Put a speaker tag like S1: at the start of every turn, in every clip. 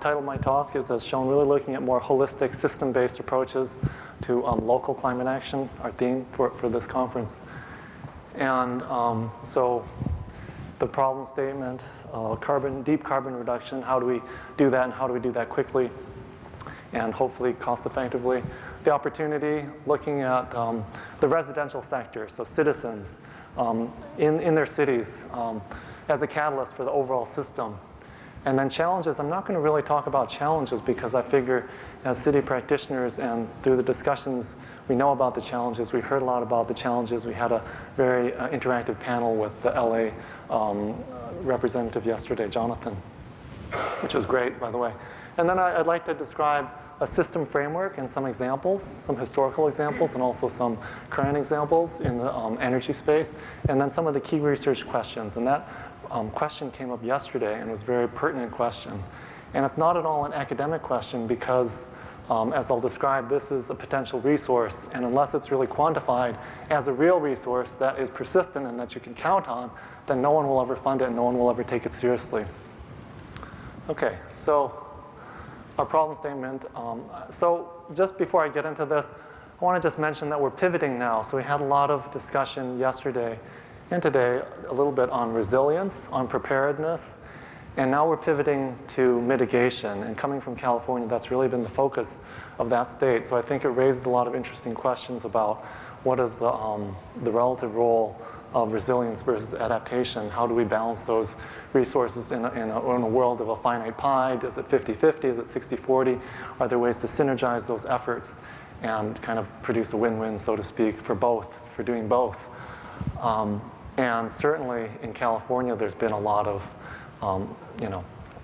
S1: title of my talk is, as shown, really looking at more holistic, system-based approaches to local climate action, our theme for this conference. And so the problem statement, deep carbon reduction, how do we do that, and how do we do that quickly and hopefully cost effectively? The opportunity, looking at the residential sector, so citizens in their cities as a catalyst for the overall system. And then challenges, I'm not going to really talk about challenges because I figure as city practitioners and through the discussions, we know about the challenges. We heard a lot about the challenges. We had a very interactive panel with the LA representative yesterday, Jonathan, which was great, by the way. And then I'd like to describe a system framework and some examples, some historical examples, and also some current examples in the energy space, and then some of the key research questions. And that question came up yesterday and was a very pertinent question. And it's not at all an academic question because, as I'll describe, this is a potential resource, and unless it's really quantified as a real resource that is persistent and that you can count on, then no one will ever fund it and no one will ever take it seriously. Okay, so our problem statement. So just before I get into this, I want to just mention that we're pivoting now. So we had a lot of discussion yesterday and today a little bit on resilience, on preparedness, and now we're pivoting to mitigation. And coming from California, that's really been the focus of that state. So I think it raises a lot of interesting questions about what is the relative role of resilience versus adaptation. How do we balance those resources in a world of a finite pie? Is it 50-50? Is it 60-40? Are there ways to synergize those efforts and kind of produce a win-win, so to speak, for both, for doing both? And certainly in California, there's been a lot of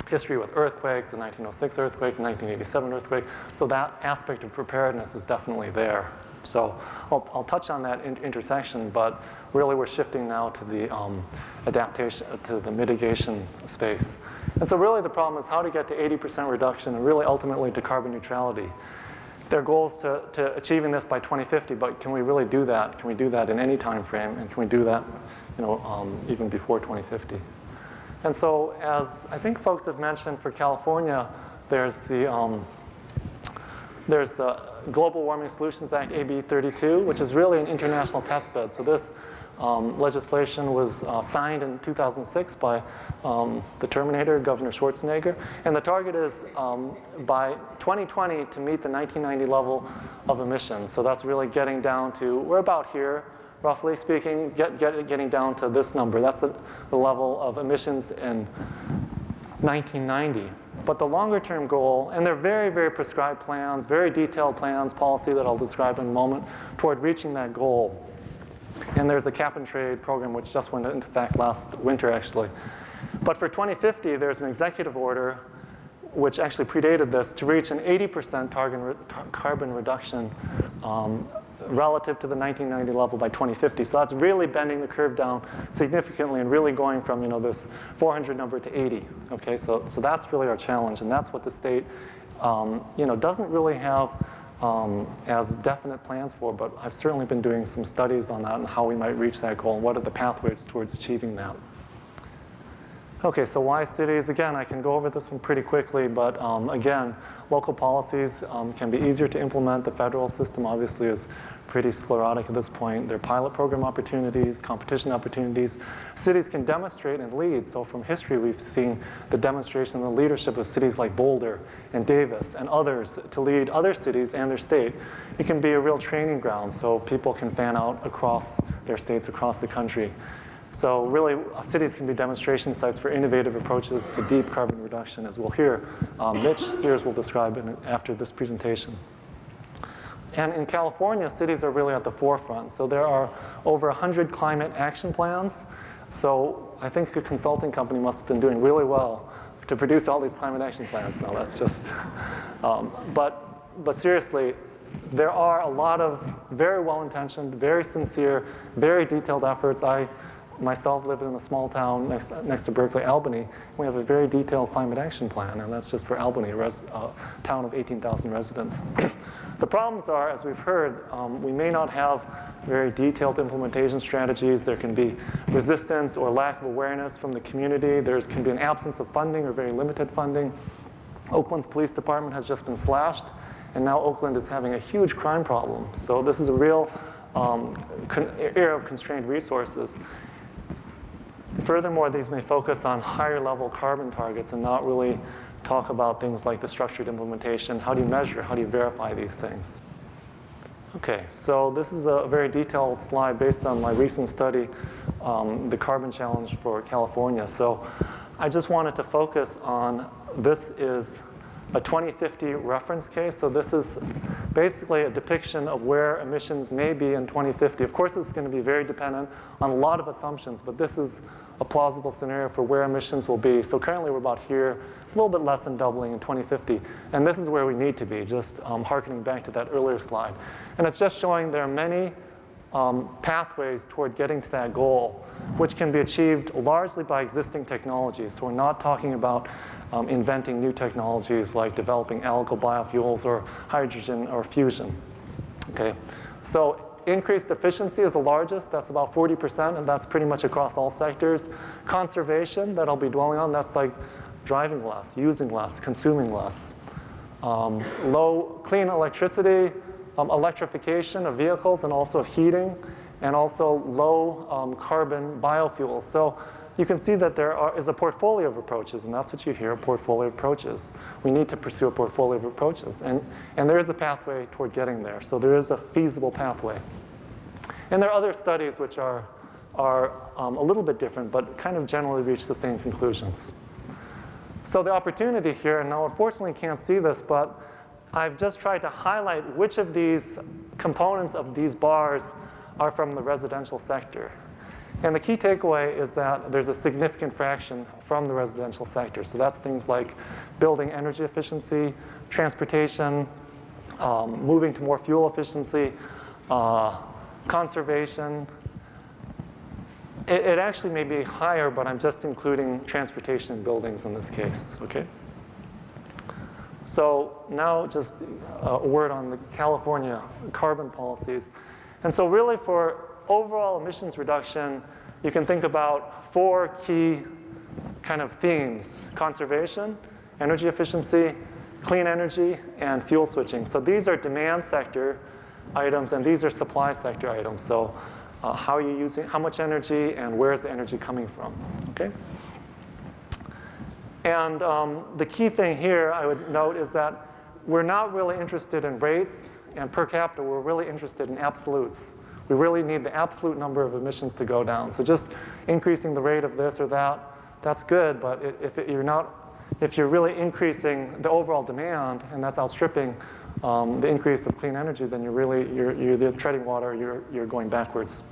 S1: history with earthquakes, the 1906 earthquake, the 1987 earthquake. So that aspect of preparedness is definitely there. So I'll touch on that intersection, but really we're shifting now to the adaptation, to the mitigation space. And so really the problem is how to get to 80% reduction and really ultimately to carbon neutrality. Their goal is to achieving this by 2050, but can we really do that? Can we do that in any time frame? And can we do that even before 2050? And so as I think folks have mentioned for California, there's the Global Warming Solutions Act, AB 32, which is really an international testbed. So this legislation was signed in 2006 by the Terminator, Governor Schwarzenegger. And the target is by 2020 to meet the 1990 level of emissions. So that's really getting down to, we're about here, roughly speaking, getting down to this number. That's the level of emissions in 1990. But the longer term goal, and they're very, very prescribed plans, very detailed plans, policy that I'll describe in a moment, toward reaching that goal. And there's a cap and trade program which just went into effect last winter, actually. But for 2050, there's an executive order which actually predated this to reach an 80% carbon reduction relative to the 1990 level by 2050. So that's really bending the curve down significantly and really going from this 400 number to 80. Okay, so that's really our challenge, and that's what the state doesn't really have as definite plans for, but I've certainly been doing some studies on that and how we might reach that goal and what are the pathways towards achieving that. Okay, so why cities? Again, I can go over this one pretty quickly, but again, local policies can be easier to implement. The federal system obviously is pretty sclerotic at this point. There are pilot program opportunities, competition opportunities. Cities can demonstrate and lead. So from history, we've seen the demonstration and the leadership of cities like Boulder and Davis and others to lead other cities and their state. It can be a real training ground so people can fan out across their states, across the country. So really, cities can be demonstration sites for innovative approaches to deep carbon reduction, as we'll hear. Mitch Sears will describe after this presentation. And in California, cities are really at the forefront. So there are over 100 climate action plans. So I think a consulting company must have been doing really well to produce all these climate action plans. Now that's just, but seriously, there are a lot of very well-intentioned, very sincere, very detailed efforts. I myself live in a small town next to Berkeley, Albany. We have a very detailed climate action plan, and that's just for Albany, a town of 18,000 residents. The problems are, as we've heard, we may not have very detailed implementation strategies. There can be resistance or lack of awareness from the community. There can be an absence of funding or very limited funding. Oakland's police department has just been slashed, and now Oakland is having a huge crime problem. So this is a real era of constrained resources. Furthermore, these may focus on higher level carbon targets and not really talk about things like the structured implementation. How do you measure? How do you verify these things? Okay, so this is a very detailed slide based on my recent study, the carbon challenge for California. So I just wanted to focus on, this is a 2050 reference case. So this is basically a depiction of where emissions may be in 2050. Of course, it's going to be very dependent on a lot of assumptions, but this is a plausible scenario for where emissions will be. So currently we're about here. It's a little bit less than doubling in 2050. And this is where we need to be, just hearkening back to that earlier slide. And it's just showing there are many pathways toward getting to that goal, which can be achieved largely by existing technologies. So we're not talking about inventing new technologies like developing algal biofuels or hydrogen or fusion. Okay, so increased efficiency is the largest. That's about 40%, and that's pretty much across all sectors. Conservation, that I'll be dwelling on, that's like driving less, using less, consuming less. Clean electricity, electrification of vehicles and also of heating, and also low carbon biofuels. So you can see that there is a portfolio of approaches, and that's what you hear, a portfolio of approaches. We need to pursue a portfolio of approaches, and there is a pathway toward getting there. So there is a feasible pathway. And there are other studies which are a little bit different, but kind of generally reach the same conclusions. So the opportunity here, and now unfortunately you can't see this, but I've just tried to highlight which of these components of these bars are from the residential sector. And the key takeaway is that there's a significant fraction from the residential sector. So that's things like building energy efficiency, transportation, moving to more fuel efficiency, conservation. It actually may be higher, but I'm just including transportation and buildings in this case, okay? So now just a word on the California carbon policies. And so really for overall emissions reduction, you can think about 4 key kind of themes: conservation, energy efficiency, clean energy, and fuel switching. So these are demand sector items, and these are supply sector items. So how are you using, how much energy, and where is the energy coming from, okay? And the key thing here I would note is that we're not really interested in rates and per capita. We're really interested in absolutes. We really need the absolute number of emissions to go down. So just increasing the rate of this or that, that's good. But if you're really increasing the overall demand and that's outstripping the increase of clean energy, then you're treading water. You're going backwards.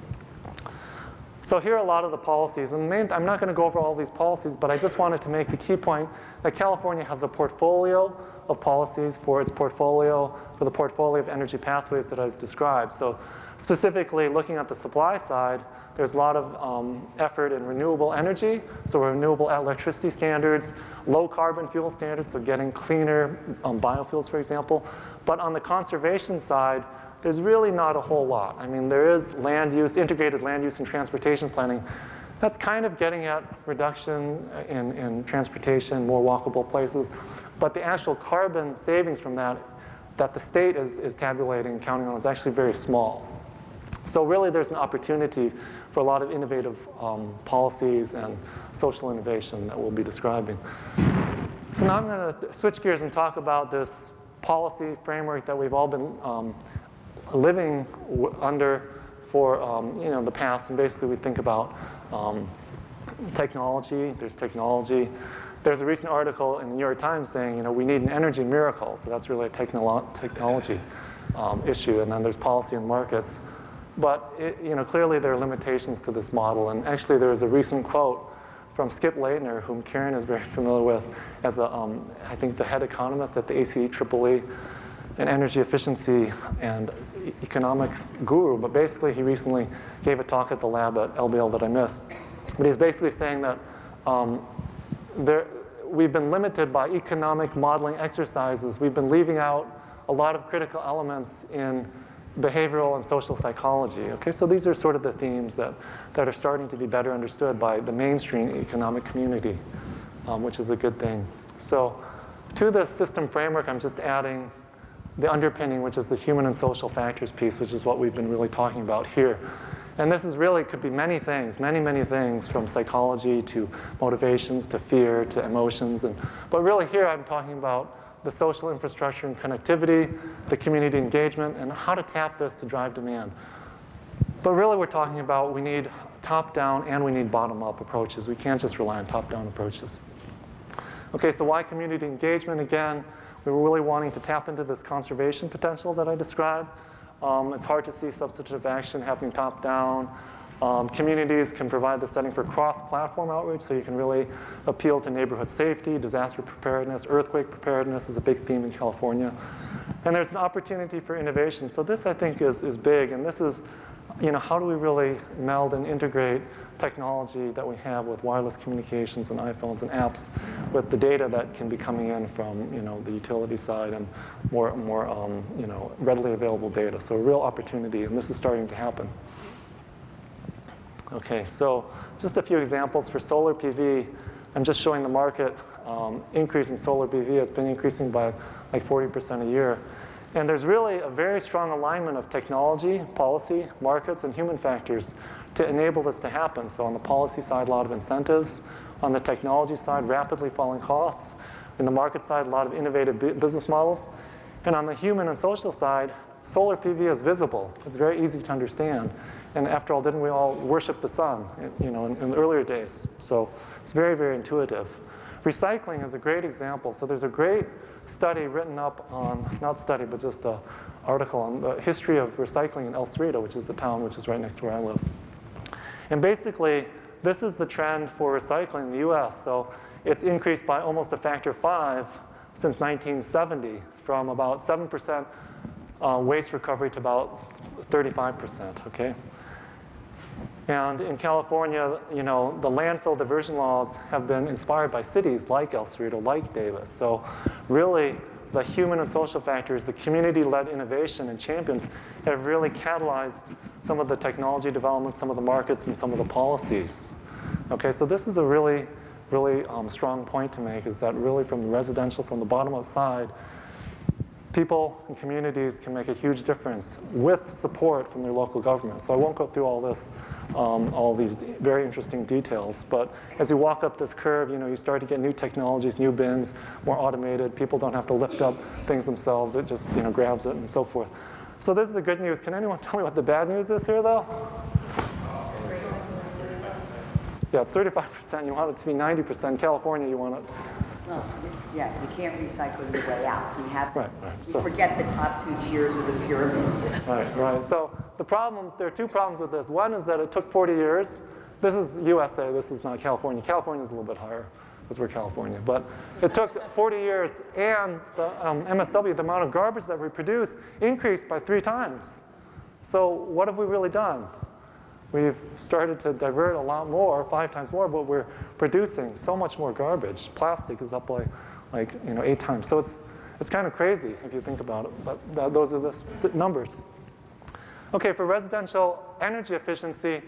S1: So here are a lot of the policies. And I'm not going to go over all these policies, but I just wanted to make the key point that California has a portfolio of policies for the portfolio of energy pathways that I've described. So specifically looking at the supply side, there's a lot of effort in renewable energy, so renewable electricity standards, low carbon fuel standards, so getting cleaner biofuels, for example. But on the conservation side, there's really not a whole lot. I mean, there is land use, integrated land use and transportation planning. That's kind of getting at reduction in transportation, more walkable places. But the actual carbon savings from that the state is tabulating, counting on, is actually very small. So really there's an opportunity for a lot of innovative policies and social innovation that we'll be describing. So now I'm going to switch gears and talk about this policy framework that we've all been living under for the past. And basically we think about technology. There's technology. There's a recent article in the New York Times saying, we need an energy miracle. So that's really a technology issue. And then there's policy and markets. But clearly there are limitations to this model. And actually there was a recent quote from Skip Leitner, whom Karen is very familiar with, as I think the head economist at the ACEEE, an energy efficiency and economics guru. But basically he recently gave a talk at the lab at LBL that I missed. But he's basically saying that we've been limited by economic modeling exercises. We've been leaving out a lot of critical elements in behavioral and social psychology. Okay, so these are sort of the themes that are starting to be better understood by the mainstream economic community, which is a good thing. So To this system framework, I'm just adding the underpinning, which is the human and social factors piece, which is what we've been really talking about here. And this is really, could be many things, many things, from psychology to motivations to fear to emotions. But really here I'm talking about the social infrastructure and connectivity, the community engagement, and how to tap this to drive demand. But really we're talking about we need top-down and we need bottom-up approaches. We can't just rely on top-down approaches. Okay, so why community engagement? Again, we were really wanting to tap into this conservation potential that I described. It's hard to see substantive action happening top-down. Communities can provide the setting for cross-platform outreach, so you can really appeal to neighborhood safety, disaster preparedness, earthquake preparedness is a big theme in California. And there's an opportunity for innovation. So this, I think, is big. And this is, how do we really meld and integrate technology that we have with wireless communications and iPhones and apps with the data that can be coming in from, the utility side and more readily available data. So a real opportunity, and this is starting to happen. Okay, so just a few examples for solar PV. I'm just showing the market increase in solar PV. It's been increasing by like 40% a year. And there's really a very strong alignment of technology, policy, markets, and human factors to enable this to happen. So on the policy side, a lot of incentives. On the technology side, rapidly falling costs. In the market side, a lot of innovative business models. And on the human and social side, solar PV is visible. It's very easy to understand. And after all, didn't we all worship the sun, in the earlier days? So it's very intuitive. Recycling is a great example. So there's a great study written up on, not study, but just an article on the history of recycling in El Cerrito, which is the town which is right next to where I live. And basically, this is the trend for recycling in the US. So it's increased by almost a factor of 5 since 1970, from about 7% waste recovery to about 35%, okay? And in California, the landfill diversion laws have been inspired by cities like El Cerrito, like Davis. So really, the human and social factors, the community-led innovation and champions have really catalyzed some of the technology development, some of the markets, and some of the policies. Okay, so this is a really strong point to make, is that really from the residential, from the bottom-up side, people and communities can make a huge difference with support from their local government. So I won't go through all this, all these very interesting details. But as you walk up this curve, you start to get new technologies, new bins, more automated. People don't have to lift up things themselves. It just grabs it and so forth. So this is the good news. Can anyone tell me what the bad news is here, though? Yeah, it's 35%. You want it to be 90%. California, you want it.
S2: Well, yeah, you can't recycle your way out. We have this.
S1: Right.
S2: You forget the top 2 tiers of the pyramid.
S1: Right. So the problem, there are 2 problems with this. One is that it took 40 years. This is USA. This is not California. California is a little bit higher because we're California. But it took 40 years, and the MSW, the amount of garbage that we produce, increased by 3 times. So what have we really done? We've started to divert a lot more, 5 times more, but we're producing so much more garbage. Plastic is up by 8 times. So it's kind of crazy if you think about it, but those are the numbers. Okay, for residential energy efficiency,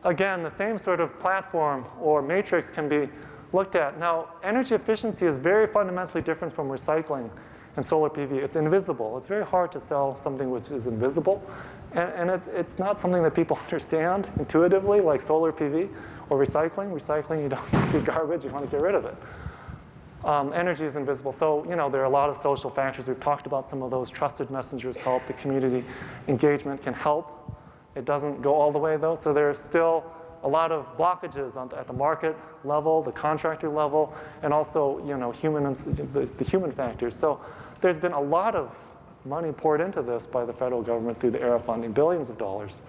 S1: again, the same sort of platform or matrix can be looked at. Now, energy efficiency is very fundamentally different from recycling and solar PV. It's invisible. It's very hard to sell something which is invisible. And it's not something that people understand intuitively, like solar PV or recycling. Recycling, you don't see garbage, you want to get rid of it. Energy is invisible. So, there are a lot of social factors. We've talked about some of those. Trusted messengers help. The community engagement can help. It doesn't go all the way, though. So there's still a lot of blockages at the market level, the contractor level, and also, the human factors. So there's been a lot of money poured into this by the federal government through the ERA funding, billions of dollars.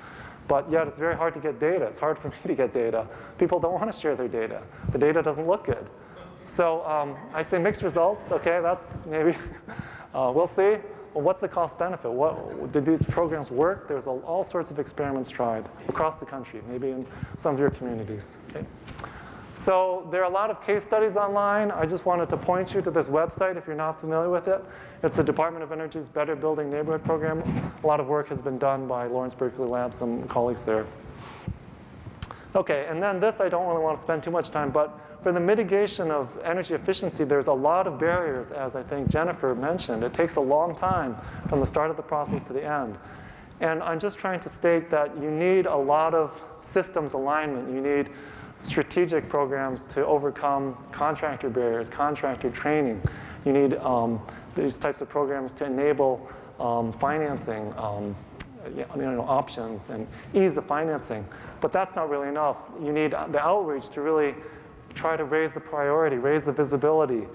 S1: But yet it's very hard to get data. It's hard for me to get data. People don't want to share their data. The data doesn't look good. So I say mixed results. Okay, that's maybe, we'll see. Well, what's the cost benefit? Did these programs work? There's all sorts of experiments tried across the country, maybe in some of your communities. Okay. So there are a lot of case studies online. I just wanted to point you to this website if you're not familiar with it. It's the Department of Energy's Better Building Neighborhood Program. A lot of work has been done by Lawrence Berkeley Lab, some colleagues there. Okay, and then this I don't really want to spend too much time, but for the mitigation of energy efficiency, there's a lot of barriers, as I think Jennifer mentioned. It takes a long time from the start of the process to the end. And I'm just trying to state that you need a lot of systems alignment. You need strategic programs to overcome contractor barriers, contractor training. You need these types of programs to enable financing options and ease the financing. But that's not really enough. You need the outreach to really try to raise the priority, raise the visibility,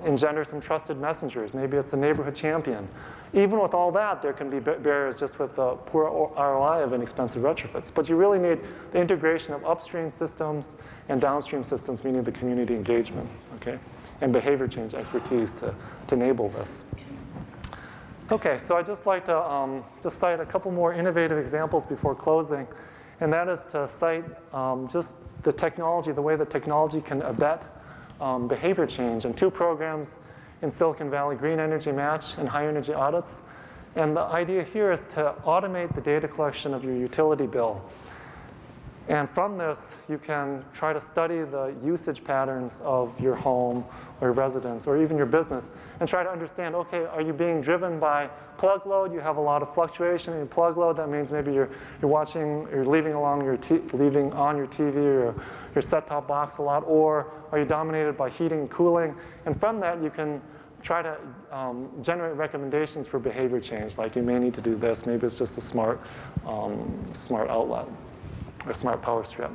S1: engender some trusted messengers. Maybe it's a neighborhood champion. Even with all that, there can be barriers just with the poor ROI of inexpensive retrofits. But you really need the integration of upstream systems and downstream systems, meaning the community engagement, okay? And behavior change expertise to enable this. Okay, so I'd just like to just cite a couple more innovative examples before closing. And that is to cite just the technology, the way that technology can abet behavior change. And 2 programs in Silicon Valley, Green Energy Match and High Energy Audits. And the idea here is to automate the data collection of your utility bill. And from this, you can try to study the usage patterns of your home or your residence or even your business and try to understand, okay, are you being driven by plug load? You have a lot of fluctuation in your plug load. That means maybe you're leaving on your TV or your set-top box a lot, or are you dominated by heating and cooling? And from that, you can try to generate recommendations for behavior change, like you may need to do this. Maybe it's just a smart outlet or smart power strip.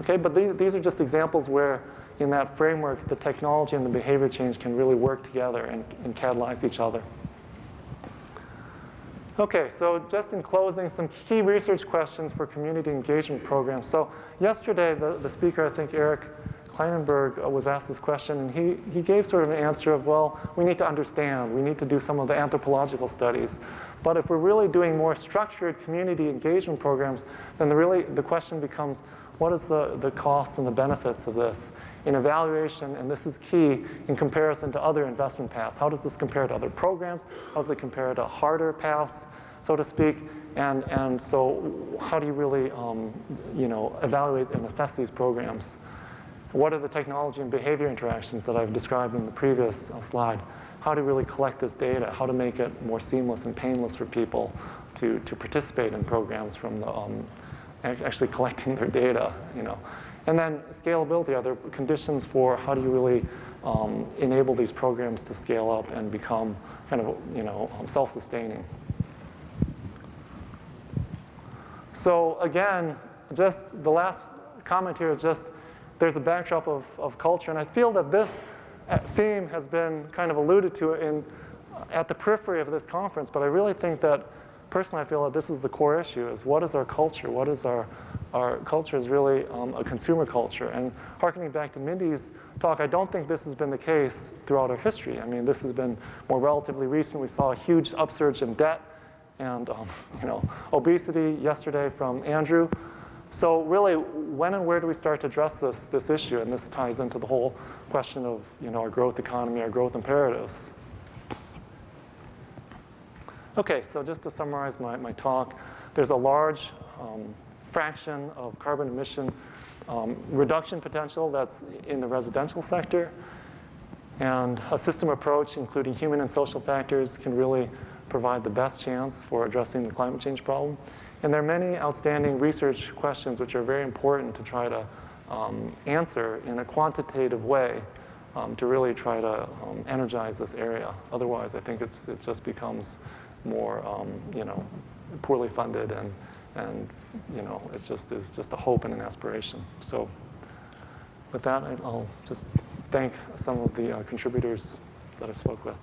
S1: Okay, but these are just examples where in that framework, the technology and the behavior change can really work together and catalyze each other. Okay, so just in closing, some key research questions for community engagement programs. So yesterday, the speaker, I think Eric Kleinenberg, was asked this question, and he gave sort of an answer of, well, we need to understand, we need to do some of the anthropological studies. But if we're really doing more structured community engagement programs, then the question becomes, what is the costs and the benefits of this in evaluation? And this is key in comparison to other investment paths. How does this compare to other programs? How does it compare to harder paths, so to speak? And so how do you really evaluate and assess these programs? What are the technology and behavior interactions that I've described in the previous slide? How to really collect this data, how to make it more seamless and painless for people to participate in programs from the actually collecting their data, And then scalability, are there conditions for how do you really enable these programs to scale up and become kind of, self-sustaining? So again, just the last comment here is just there's a backdrop of culture, and I feel that this theme has been kind of alluded to at the periphery of this conference, but I really think that personally I feel that this is the core issue, is what is our culture? What is our culture is really a consumer culture. And harkening back to Mindy's talk, I don't think this has been the case throughout our history. I mean, this has been more relatively recent. We saw a huge upsurge in debt and obesity yesterday from Andrew. So really, when and where do we start to address this issue? And this ties into the whole question of our growth economy, our growth imperatives. Okay, so just to summarize my talk, there's a large fraction of carbon emission reduction potential that's in the residential sector. And a system approach, including human and social factors, can really provide the best chance for addressing the climate change problem. And there are many outstanding research questions which are very important to try to answer in a quantitative way to really try to energize this area. Otherwise, I think it just becomes more, poorly funded and it just is just a hope and an aspiration. So with that, I'll just thank some of the contributors that I spoke with.